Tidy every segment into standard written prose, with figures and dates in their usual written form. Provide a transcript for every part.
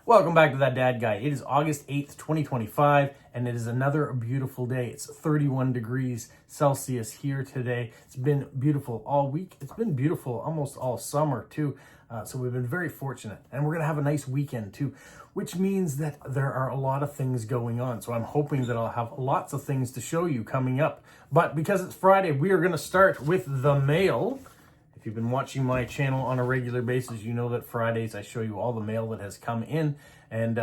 Welcome back to That Dad Guy. It is August 8th, 2025, and it is another beautiful day. It's 31 degrees Celsius here today. It's been beautiful all week. It's been beautiful almost all summer, too. So we've been very fortunate. And we're going to have a nice weekend, too, which means that there are a lot of things going on. So I'm hoping that I'll have lots of things to show you coming up. But because it's Friday, we are going to start with the mail. If you've been watching my channel on a regular basis, you know that Fridays I show you all the mail that has come in and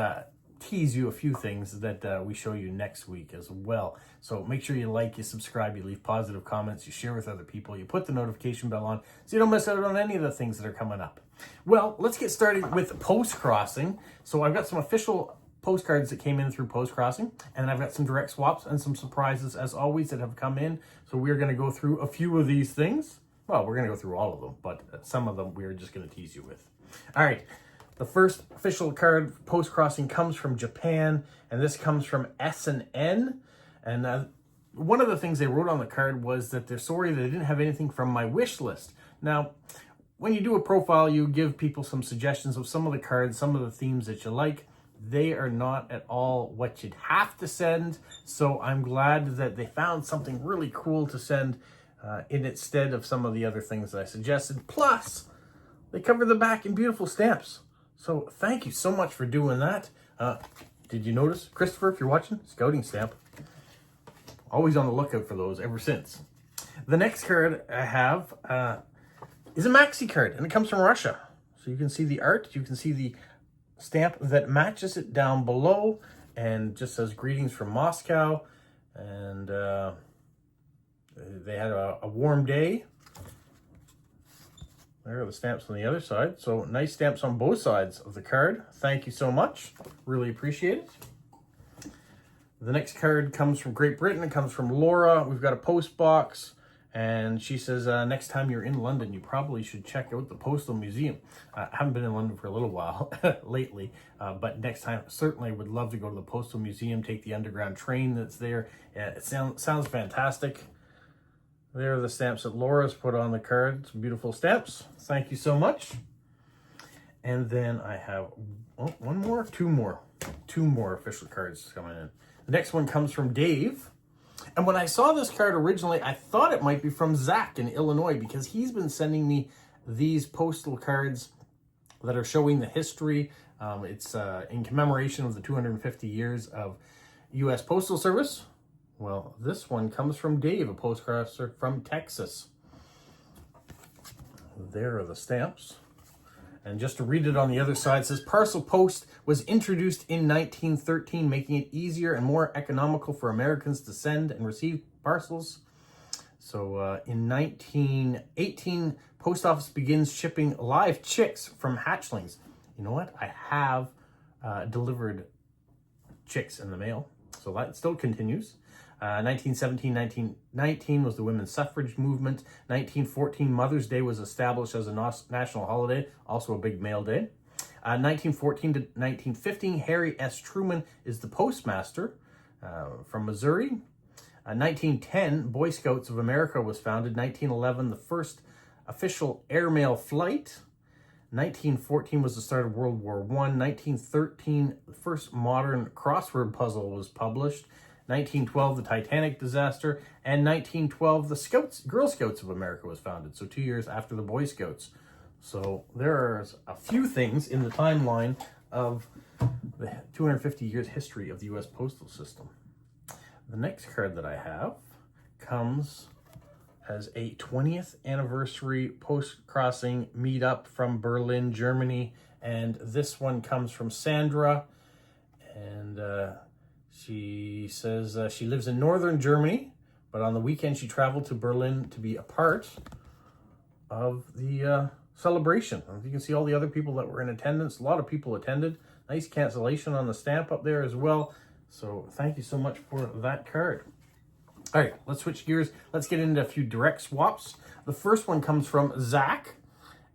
tease you a few things that we show you next week as well. So make sure you like, you subscribe, you leave positive comments, you share with other people, you put the notification bell on so you don't miss out on any of the things that are coming up. Well, let's get started with Postcrossing. So I've got some official postcards that came in through Postcrossing, and I've got some direct swaps and some surprises as always that have come in. So we're going to go through a few of these things. Well, we're going to go through all of them, but some of them we're just going to tease you with. All right. The first official card, Postcrossing, comes from Japan, and this comes from Stn. And one of the things they wrote on the card was that they're sorry they didn't have anything from my wish list. Now, when you do a profile, you give people some suggestions of some of the cards, some of the themes that you like. They are not at all what you'd have to send, so I'm glad that they found something really cool to send in instead of some of the other things that I suggested. Plus, they cover the back in beautiful stamps. So thank you so much for doing that. Did you notice, Christopher, if you're watching, scouting stamp. Always on the lookout for those ever since. The next card I have is a maxi card, and it comes from Russia. So you can see the art, you can see the stamp that matches it down below, and just says greetings from Moscow. And they had a warm day. There are the stamps on the other side. So nice stamps on both sides of the card. Thank you so much. Really appreciate it. The next card comes from Great Britain. It comes from Laura. We've got a post box. And she says, next time you're in London, you probably should check out the Postal Museum. I haven't been in London for a little while lately, but next time, certainly would love to go to the Postal Museum, take the underground train that's there. It sounds fantastic. There are the stamps that Laura's put on the card. Some beautiful stamps. Thank you so much. And then I have two more official cards coming in. The next one comes from Dave. And when I saw this card originally, I thought it might be from Zach in Illinois because he's been sending me these postal cards that are showing the history. It's in commemoration of the 250 years of U.S. Postal Service. Well, this one comes from Dave, a postcrosser from Texas. There are the stamps. And just to read it on the other side, it says, Parcel Post was introduced in 1913, making it easier and more economical for Americans to send and receive parcels. So in 1918, Post Office begins shipping live chicks from hatchlings. You know what? I have delivered chicks in the mail, so that still continues. 1917, 1919 was the women's suffrage movement. 1914, Mother's Day was established as a national holiday, also a big male day. 1914 to 1915, Harry S. Truman is the postmaster from Missouri. 1910, Boy Scouts of America was founded. 1911, the first official airmail flight. 1914 was the start of World War I. 1913, the first modern crossword puzzle was published. 1912, the Titanic disaster, and 1912, the Girl Scouts of America was founded, so 2 years after the Boy Scouts. So there's a few things in the timeline of the 250 years history of the U.S. postal system. The next card that I have comes as a 20th anniversary Postcrossing meetup from Berlin, Germany, and this one comes from Sandra, and she says she lives in northern Germany, but on the weekend she traveled to Berlin to be a part of the celebration. You can see all the other people that were in attendance. A lot of people attended. Nice cancellation on the stamp up there as well. So thank you so much for that card. All right, let's switch gears. Let's get into a few direct swaps. The first one comes from Zach.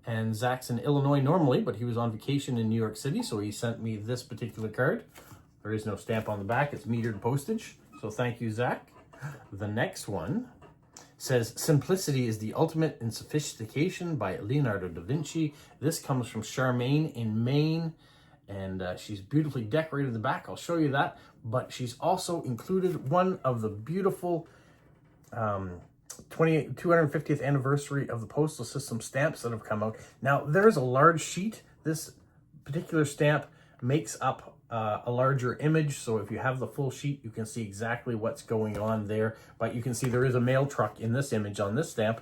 And Zach's in Illinois normally, but he was on vacation in New York City, so he sent me this particular card. There is no stamp on the back. It's metered postage. So thank you, Zach. The next one says, Simplicity is the ultimate in sophistication by Leonardo da Vinci. This comes from Charmaine in Maine. And she's beautifully decorated the back. I'll show you that. But she's also included one of the beautiful 250th anniversary of the postal system stamps that have come out. Now, there's a large sheet. This particular stamp makes up a larger image, so if you have the full sheet, you can see exactly what's going on there. But you can see there is a mail truck in this image on this stamp,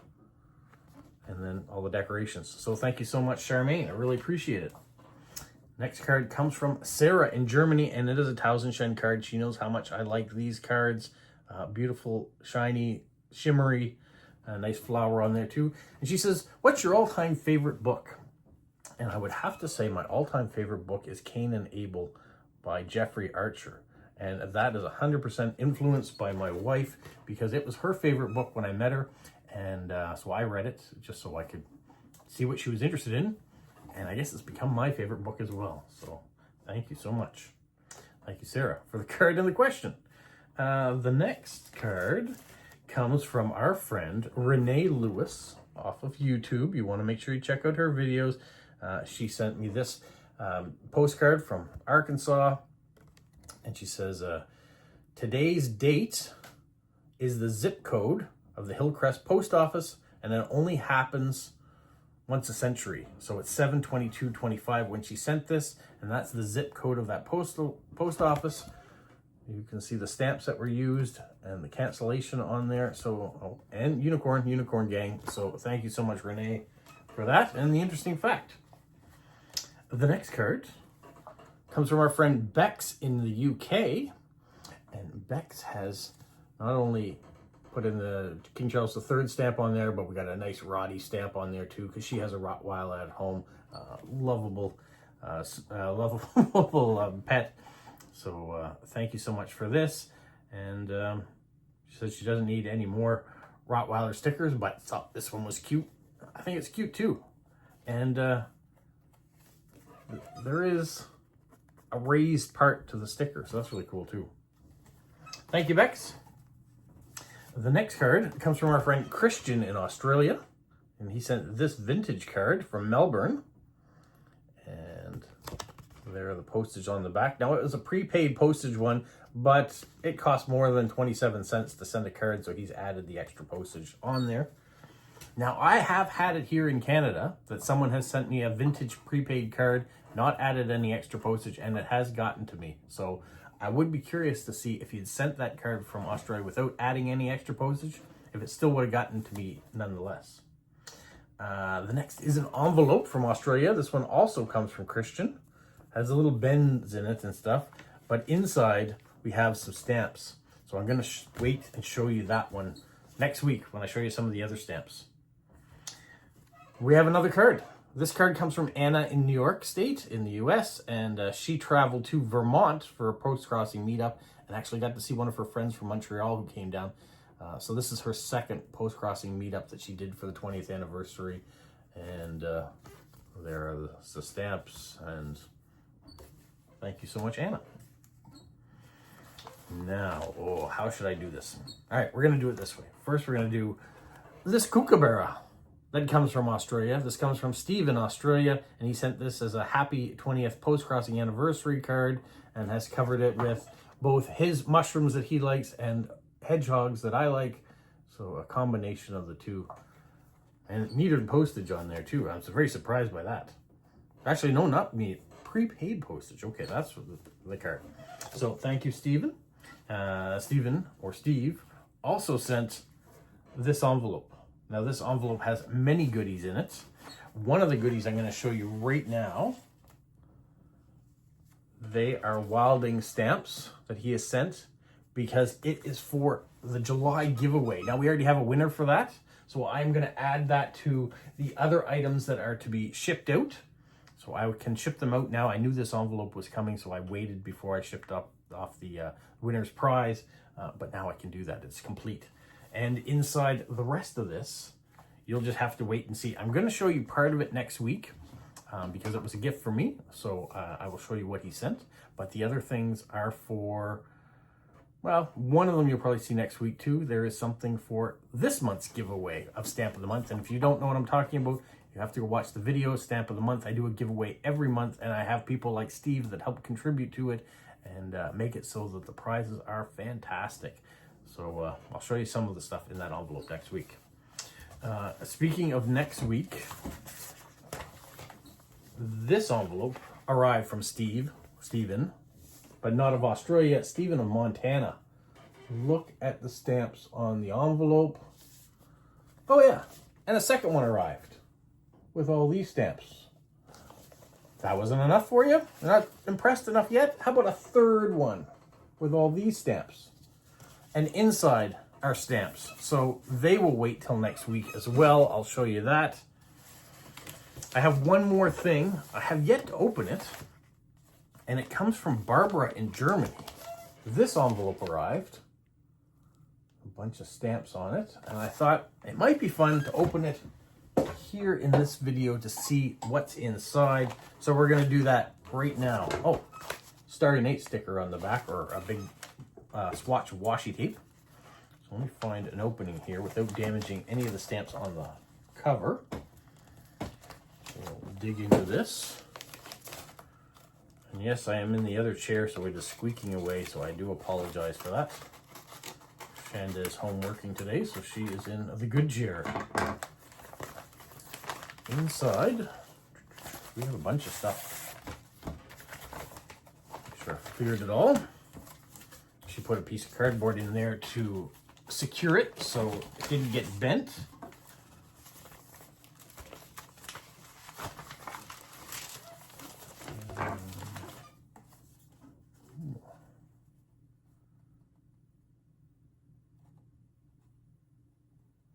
and then all the decorations. So thank you so much, Charmaine. I really appreciate it. Next card comes from Sarah in Germany, and it is a Tausendschein card. She knows how much I like these cards. Beautiful, shiny, shimmery, nice flower on there too. And she says, what's your all-time favorite book? And I would have to say my all-time favorite book is Cain and Abel by Jeffrey Archer. And that is 100% influenced by my wife, because it was her favorite book when I met her. And so I read it just so I could see what she was interested in. And I guess it's become my favorite book as well. So thank you so much. Thank you, Sarah, for the card and the question. The next card comes from our friend Renee Lewis off of YouTube. You want to make sure you check out her videos. She sent me this postcard from Arkansas, and she says, today's date is the zip code of the Hillcrest post office, and it only happens once a century. So it's 7/22/25 when she sent this, and that's the zip code of that post office. You can see the stamps that were used and the cancellation on there. So, and unicorn gang. So thank you so much, Renee, for that and the interesting fact. The next card comes from our friend Bex in the UK. And Bex has not only put in the King Charles III stamp on there, but we got a nice Roddy stamp on there too, because she has a Rottweiler at home. Lovable pet. So thank you so much for this. And she says she doesn't need any more Rottweiler stickers, but thought this one was cute. I think it's cute too. And there is a raised part to the sticker, so that's really cool too. Thank you, Bex. The next card comes from our friend Christian in Australia, and he sent this vintage card from Melbourne. And there are the postage on the back. Now, it was a prepaid postage one, but it cost more than 27 cents to send a card, so he's added the extra postage on there. Now, I have had it here in Canada that someone has sent me a vintage prepaid card, not added any extra postage, and it has gotten to me. So I would be curious to see if you'd sent that card from Australia without adding any extra postage, if it still would have gotten to me nonetheless. The next is an envelope from Australia. This one also comes from Christian. Has a little bends in it and stuff, but inside we have some stamps. So I'm going to wait and show you that one next week when I show you some of the other stamps. We have another card. This card comes from Anna in New York State in the US, and she traveled to Vermont for a Postcrossing meetup and actually got to see one of her friends from Montreal who came down. So this is her second Postcrossing meetup that she did for the 20th anniversary. And there are the stamps, and thank you so much, Anna. Now, how should I do this? All right, we're going to do it this way. First, we're going to do this kookaburra. That comes from Australia. This comes from Steve in Australia, and he sent this as a happy 20th Postcrossing anniversary card and has covered it with both his mushrooms that he likes and hedgehogs that I like. So a combination of the two. And metered postage on there too. I'm very surprised by that. Actually, no, not me. Prepaid postage. Okay, that's the card. So thank you, Stephen. Steve also sent this envelope. Now, this envelope has many goodies in it. One of the goodies I'm going to show you right now, they are Wilding stamps that he has sent because it is for the July giveaway. Now, we already have a winner for that, so I'm going to add that to the other items that are to be shipped out. So I can ship them out now. I knew this envelope was coming, so I waited before I shipped off the winner's prize, but now I can do that. It's complete. And inside the rest of this, you'll just have to wait and see. I'm going to show you part of it next week because it was a gift for me. So I will show you what he sent. But the other things are for, well, one of them you'll probably see next week too. There is something for this month's giveaway of Stamp of the Month. And if you don't know what I'm talking about, You have to go watch the video, stamp of the month. I do a giveaway every month, and I have people like Steve that help contribute to it and make it so that the prizes are fantastic. So I'll show you some of the stuff in that envelope next week. Speaking of next week, this envelope arrived from Stephen, but not of Australia, Stephen of Montana. Look at the stamps on the envelope. Oh yeah, and a second one arrived with all these stamps. That wasn't enough for you? You're not impressed enough yet? How about a third one with all these stamps? And inside are stamps. So they will wait till next week as well. I'll show you that. I have one more thing. I have yet to open it. And it comes from Barbara in Germany. This envelope arrived. A bunch of stamps on it. And I thought it might be fun to open it here in this video to see what's inside. So we're going to do that right now. Oh, Starry Night sticker on the back, or a big swatch of washi tape. So let me find an opening here without damaging any of the stamps on the cover. So we'll dig into this. And yes, I am in the other chair, so it is squeaking away, so I do apologize for that. Shanda is home working today, so she is in the good chair. Inside, we have a bunch of stuff. Make sure I cleared it all. She put a piece of cardboard in there to secure it so it didn't get bent.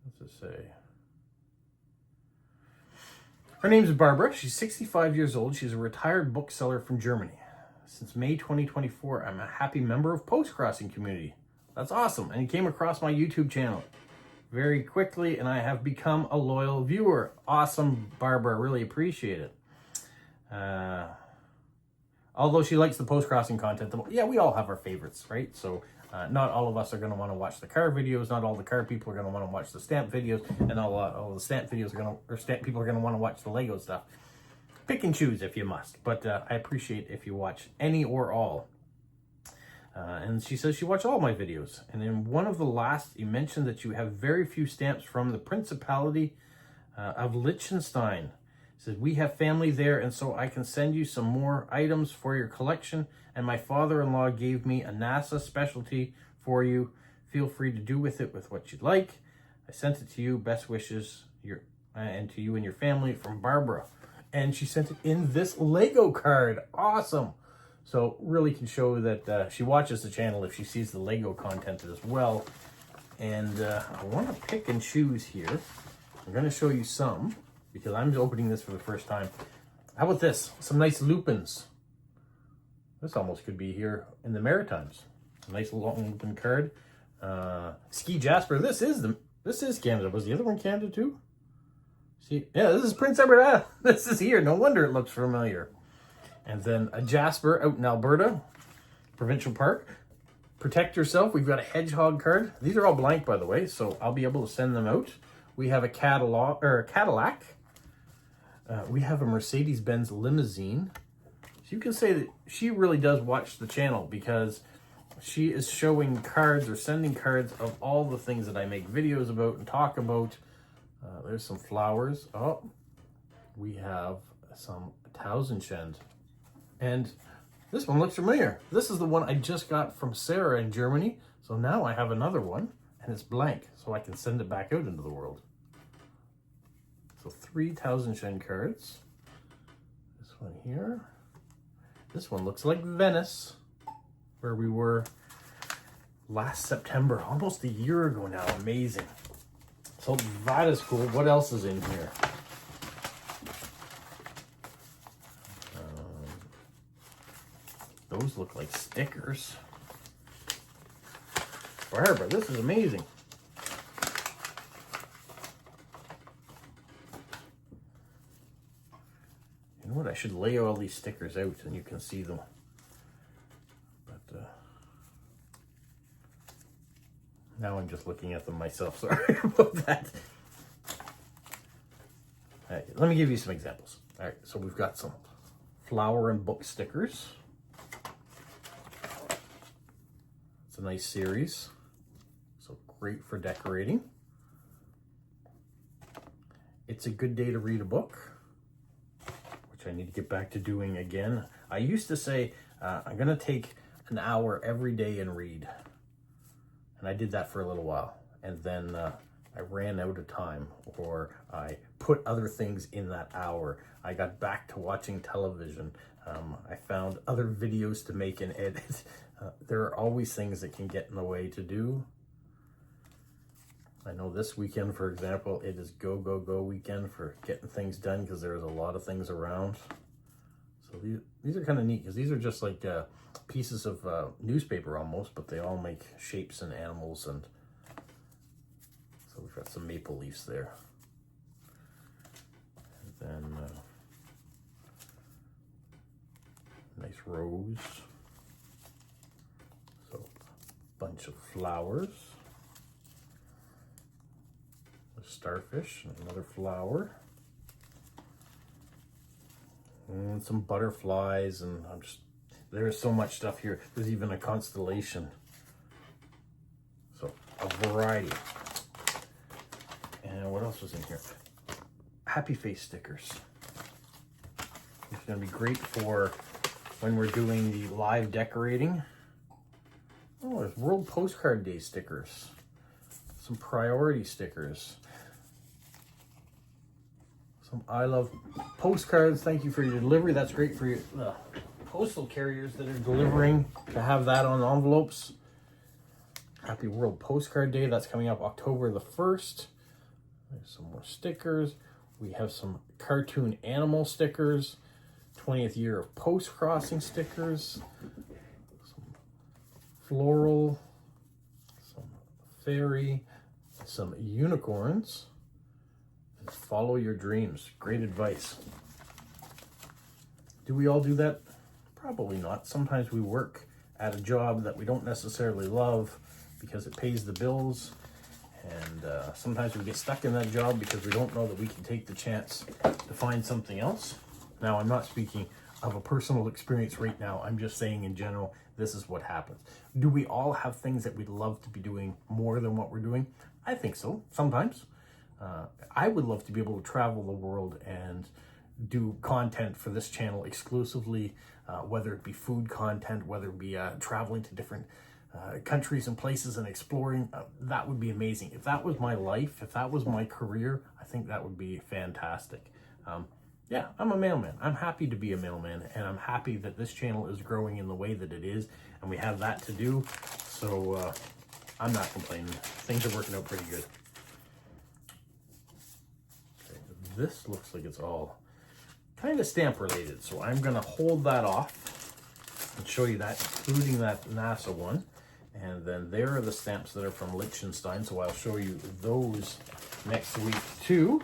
What's it say? Her name is Barbara. She's 65 years old. She's a retired bookseller from Germany. Since May 2024, I'm a happy member of Postcrossing community. That's awesome. And he came across my YouTube channel very quickly, and I have become a loyal viewer. Awesome, Barbara. Really appreciate it. Although she likes the Postcrossing content, yeah, we all have our favorites, right? So not all of us are going to want to watch the car videos. Not all the car people are going to want to watch the stamp videos, and all the stamp videos are going to, or stamp people are going to want to watch the Lego stuff. Pick and choose if you must, but I appreciate if you watch any or all. And she says she watched all my videos. And in one of the last, you mentioned that you have very few stamps from the Principality of Liechtenstein. Says, we have family there, and so I can send you some more items for your collection. And my father-in-law gave me a NASA specialty for you. Feel free to do with it with what you'd like. I sent it to you. Best wishes, and to you and your family, from Barbara. And she sent it in this Lego card. Awesome. So really can show that she watches the channel if she sees the Lego content as well. And I want to pick and choose here. I'm going to show you some, because I'm opening this for the first time. How about this? Some nice Lupins. This almost could be here in the Maritimes. A nice long Lupin card. Ski Jasper. This is Canada. Was the other one Canada too? See, yeah, this is Prince Edward. This is here. No wonder it looks familiar. And then a Jasper out in Alberta, Provincial Park. Protect yourself. We've got a hedgehog card. These are all blank, by the way, so I'll be able to send them out. We have a Cadillac. We have a Mercedes-Benz limousine. So you can say that she really does watch the channel, because she is showing cards or sending cards of all the things that I make videos about and talk about. There's some flowers. Oh, we have some Tausendschend. And this one looks familiar. This is the one I just got from Sarah in Germany. So now I have another one, and it's blank, so I can send it back out into the world. So 3 Tausendschend cards. This one here. This one looks like Venice, where we were last September, almost a year ago now. Amazing. So that is cool. What else is in here? Those look like stickers. Barbara, this is amazing. You know what? I should lay all these stickers out and you can see them. But now I'm just looking at them myself. Sorry about that. Let me give you some examples. All right, so we've got some flower and book stickers. It's a nice series, so great for decorating. It's a good day to read a book, which I need to get back to doing again. I used to say, I'm gonna take an hour every day and read. And I did that for a little while. And then I ran out of time, or I put other things in that hour. I got back to watching television. I found other videos to make and edit. There are always things that can get in the way to do. I know this weekend, for example, it is go, go, go weekend for getting things done because there's a lot of things around. So these are kind of neat because these are just like pieces of newspaper almost, but they all make shapes and animals, and so we've got some maple leaves there. And then nice rose. So a bunch of flowers. A starfish, and another flower. And some butterflies, and there's so much stuff here. There's even a constellation. So a variety. And what else was in here? Happy face stickers. It's going to be great for when we're doing the live decorating. Oh, there's World Postcard Day stickers. Some priority stickers. Some I love postcards. Thank you for your delivery. That's great for your postal carriers that are delivering to have that on envelopes. Happy World Postcard Day. That's coming up October the 1st. There's some more stickers. We have some cartoon animal stickers. 20th year of Postcrossing stickers. Some floral. Some fairy. Some unicorns. And follow your dreams. Great advice. Do we all do that? Probably not. Sometimes we work at a job that we don't necessarily love because it pays the bills. And sometimes we get stuck in that job because we don't know that we can take the chance to find something else. Now, I'm not speaking of a personal experience right now. I'm just saying in general, this is what happens. Do we all have things that we'd love to be doing more than what we're doing? I think so, sometimes. I would love to be able to travel the world and do content for this channel exclusively, whether it be food content, whether it be traveling to different countries and places and exploring. That would be amazing. If that was my life, if that was my career, I think that would be fantastic. Yeah, I'm a mailman. I'm happy to be a mailman, and I'm happy that this channel is growing in the way that it is, and we have that to do. So I'm not complaining. Things are working out pretty good. Okay, this looks like it's all kind of stamp related, so I'm gonna hold that off and show you that, including that NASA one. And then there are the stamps that are from Liechtenstein, so I'll show you those next week too.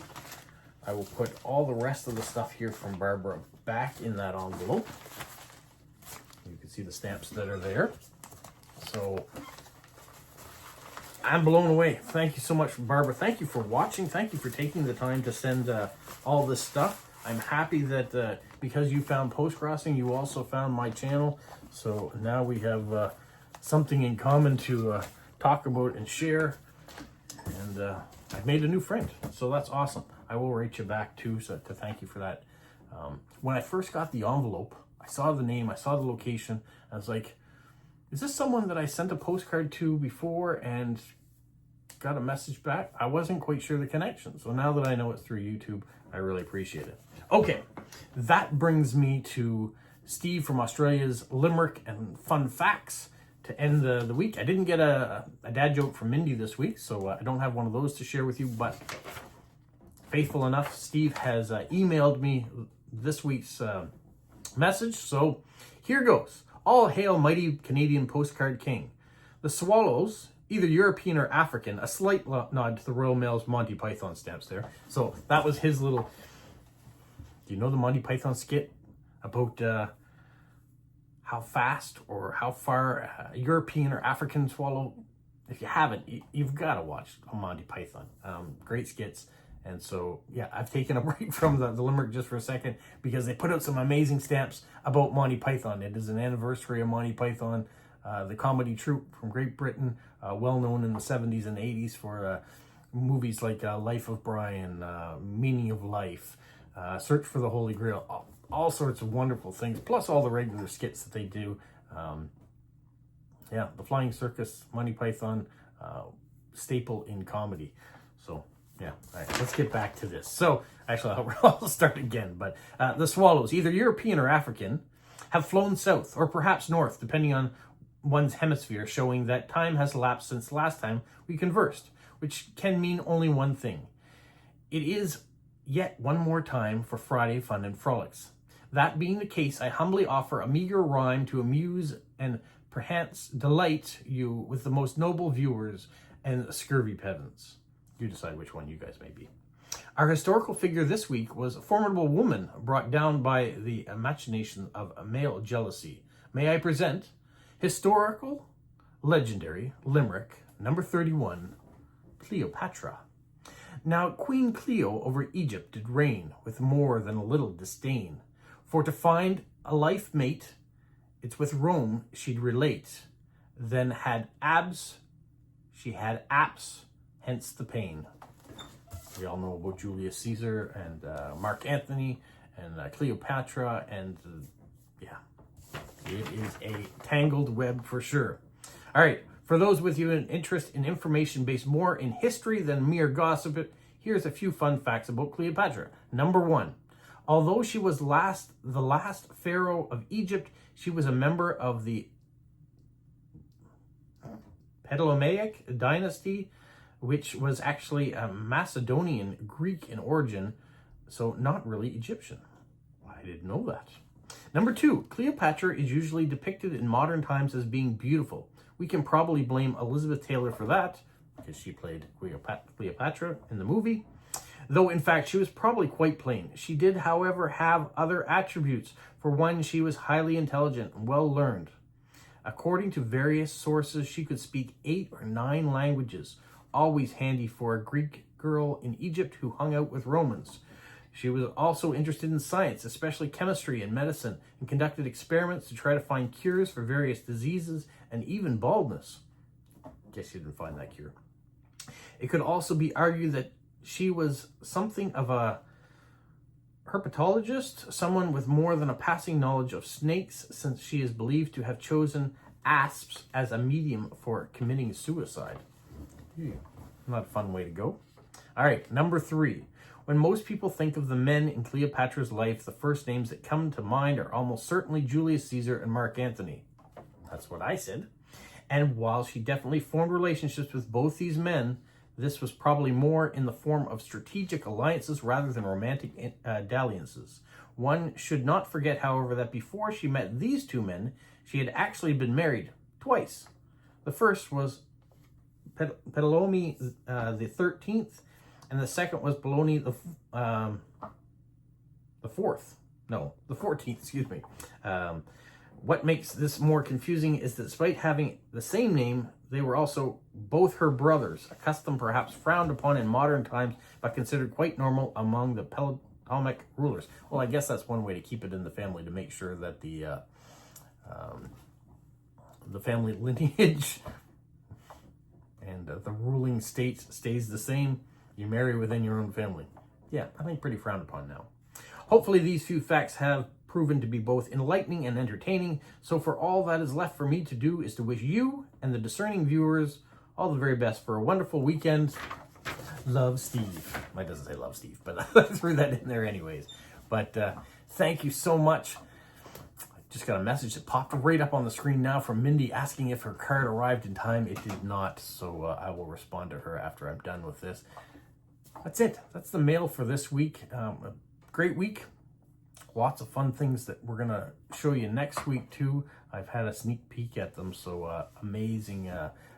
I will put all the rest of the stuff here from Barbara back in that envelope. You can see the stamps that are there. So I'm blown away. Thank you so much, Barbara. Thank you for watching. Thank you for taking the time to send all this stuff. I'm happy that because you found Postcrossing, you also found my channel. So now we have something in common to talk about and share. And I've made a new friend, so that's awesome. I will write you back too, so to thank you for that. When I first got the envelope, I saw the name, I saw the location. I was like, is this someone that I sent a postcard to before and got a message back? I wasn't quite sure the connection. So now that I know it's through YouTube, I really appreciate it. Okay, that brings me to Steve from Australia's Limerick and Fun Facts to end the week. I didn't get a dad joke from Mindy this week, so I don't have one of those to share with you, but faithful enough, Steve has emailed me this week's message, so here goes. All hail mighty Canadian postcard king. The swallows, either European or African, a slight nod to the Royal Mail's Monty Python stamps there. So that was his little, do you know the Monty Python skit about how fast or how far a European or African swallow? If you haven't, you've got to watch Monty Python. Great skits. And so, yeah, I've taken a break from the limerick just for a second because they put out some amazing stamps about Monty Python. It is an anniversary of Monty Python, the comedy troupe from Great Britain, well known in the 70s and 80s for movies like Life of Brian, Meaning of Life, Search for the Holy Grail, all sorts of wonderful things, plus all the regular skits that they do. Yeah, the Flying Circus, Monty Python, staple in comedy. So, yeah, all right, let's get back to this. So, actually, I'll start again. But the swallows, either European or African, have flown south or perhaps north, depending on one's hemisphere, showing that time has elapsed since last time we conversed, which can mean only one thing. It is yet one more time for Friday fun and frolics. That being the case, I humbly offer a meager rhyme to amuse and perchance delight you with the most noble viewers and scurvy pedants. You decide which one you guys may be. Our historical figure this week was a formidable woman brought down by the machination of male jealousy. May I present historical, legendary, limerick, number 31, Cleopatra. Now Queen Cleo over Egypt did reign with more than a little disdain. For to find a life mate, it's with Rome she'd relate. Then had abs, she had apps, hence the pain. We all know about Julius Caesar and Mark Antony and Cleopatra, and yeah, it is a tangled web for sure. All right, for those with you an interest in information based more in history than mere gossip, here's a few fun facts about Cleopatra. Number 1, although she was the last pharaoh of Egypt, she was a member of the Ptolemaic dynasty, which was actually a Macedonian Greek in origin, so not really Egyptian. I didn't know that. Number 2, Cleopatra is usually depicted in modern times as being beautiful. We can probably blame Elizabeth Taylor for that, because she played Cleopatra in the movie. Though, in fact, she was probably quite plain. She did, however, have other attributes. For one, she was highly intelligent and well-learned. According to various sources, she could speak 8 or 9 languages, always handy for a Greek girl in Egypt who hung out with Romans. She was also interested in science, especially chemistry and medicine, and conducted experiments to try to find cures for various diseases and even baldness. Guess you didn't find that cure. It could also be argued that she was something of a herpetologist, someone with more than a passing knowledge of snakes, since she is believed to have chosen asps as a medium for committing suicide. Not a fun way to go. All right, number 3. When most people think of the men in Cleopatra's life, the first names that come to mind are almost certainly Julius Caesar and Mark Antony. That's what I said. And while she definitely formed relationships with both these men, this was probably more in the form of strategic alliances rather than romantic dalliances. One should not forget, however, that before she met these two men, she had actually been married twice. The first was Ptolemy the 13th, and the second was Ptolemy the 14th, excuse me. What makes this more confusing is that despite having the same name, they were also both her brothers, a custom perhaps frowned upon in modern times, but considered quite normal among the Ptolemaic rulers. Well, I guess that's one way to keep it in the family, to make sure that the family lineage and the ruling state stays the same. You marry within your own family. Yeah, I think pretty frowned upon now. Hopefully these few facts have proven to be both enlightening and entertaining. So for all that is left for me to do is to wish you and the discerning viewers all the very best for a wonderful weekend. Love, Steve. It doesn't say love, Steve, but I threw that in there anyways. But thank you so much. I just got a message that popped right up on the screen now from Mindy asking if her card arrived in time. It did not, so I will respond to her after I'm done with this. That's it. That's the mail for this week. A great week. Lots of fun things that we're going to show you next week too. I've had a sneak peek at them, so amazing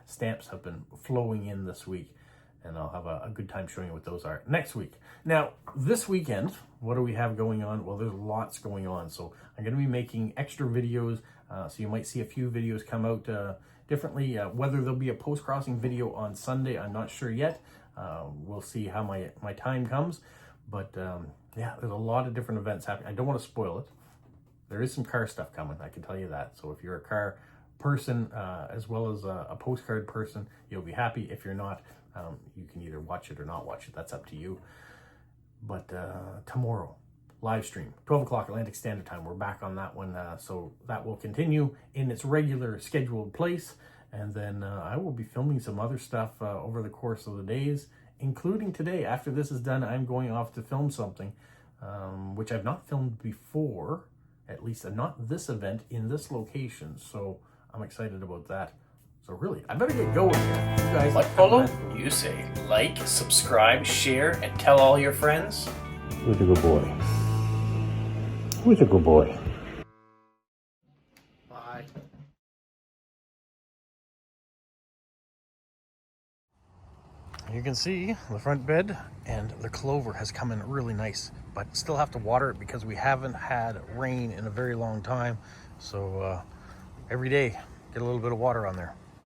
stamps have been flowing in this week, and I'll have a good time showing you what those are next week. Now, this weekend, what do we have going on? Well, there's lots going on, so I'm going to be making extra videos, so you might see a few videos come out differently. Whether there'll be a post-crossing video on Sunday, I'm not sure yet. We'll see how my time comes. But yeah, there's a lot of different events happening. I don't want to spoil it. There is some car stuff coming, I can tell you that. So if you're a car person as well as a postcard person, you'll be happy. If you're not, you can either watch it or not watch it. That's up to you. But tomorrow, live stream, 12 o'clock Atlantic Standard Time. We're back on that one. So that will continue in its regular scheduled place. And then I will be filming some other stuff over the course of the days, including today. After this is done, I'm going off to film something, which I've not filmed before, at least not this event in this location. So I'm excited about that. So really, I better get going here. You guys, What, Polo? You say like, subscribe, share, and tell all your friends? Who's a good boy? Who's a good boy? Bye. You can see the front bed, and the clover has come in really nice, but still have to water it because we haven't had rain in a very long time. So every day, get a little bit of water on there.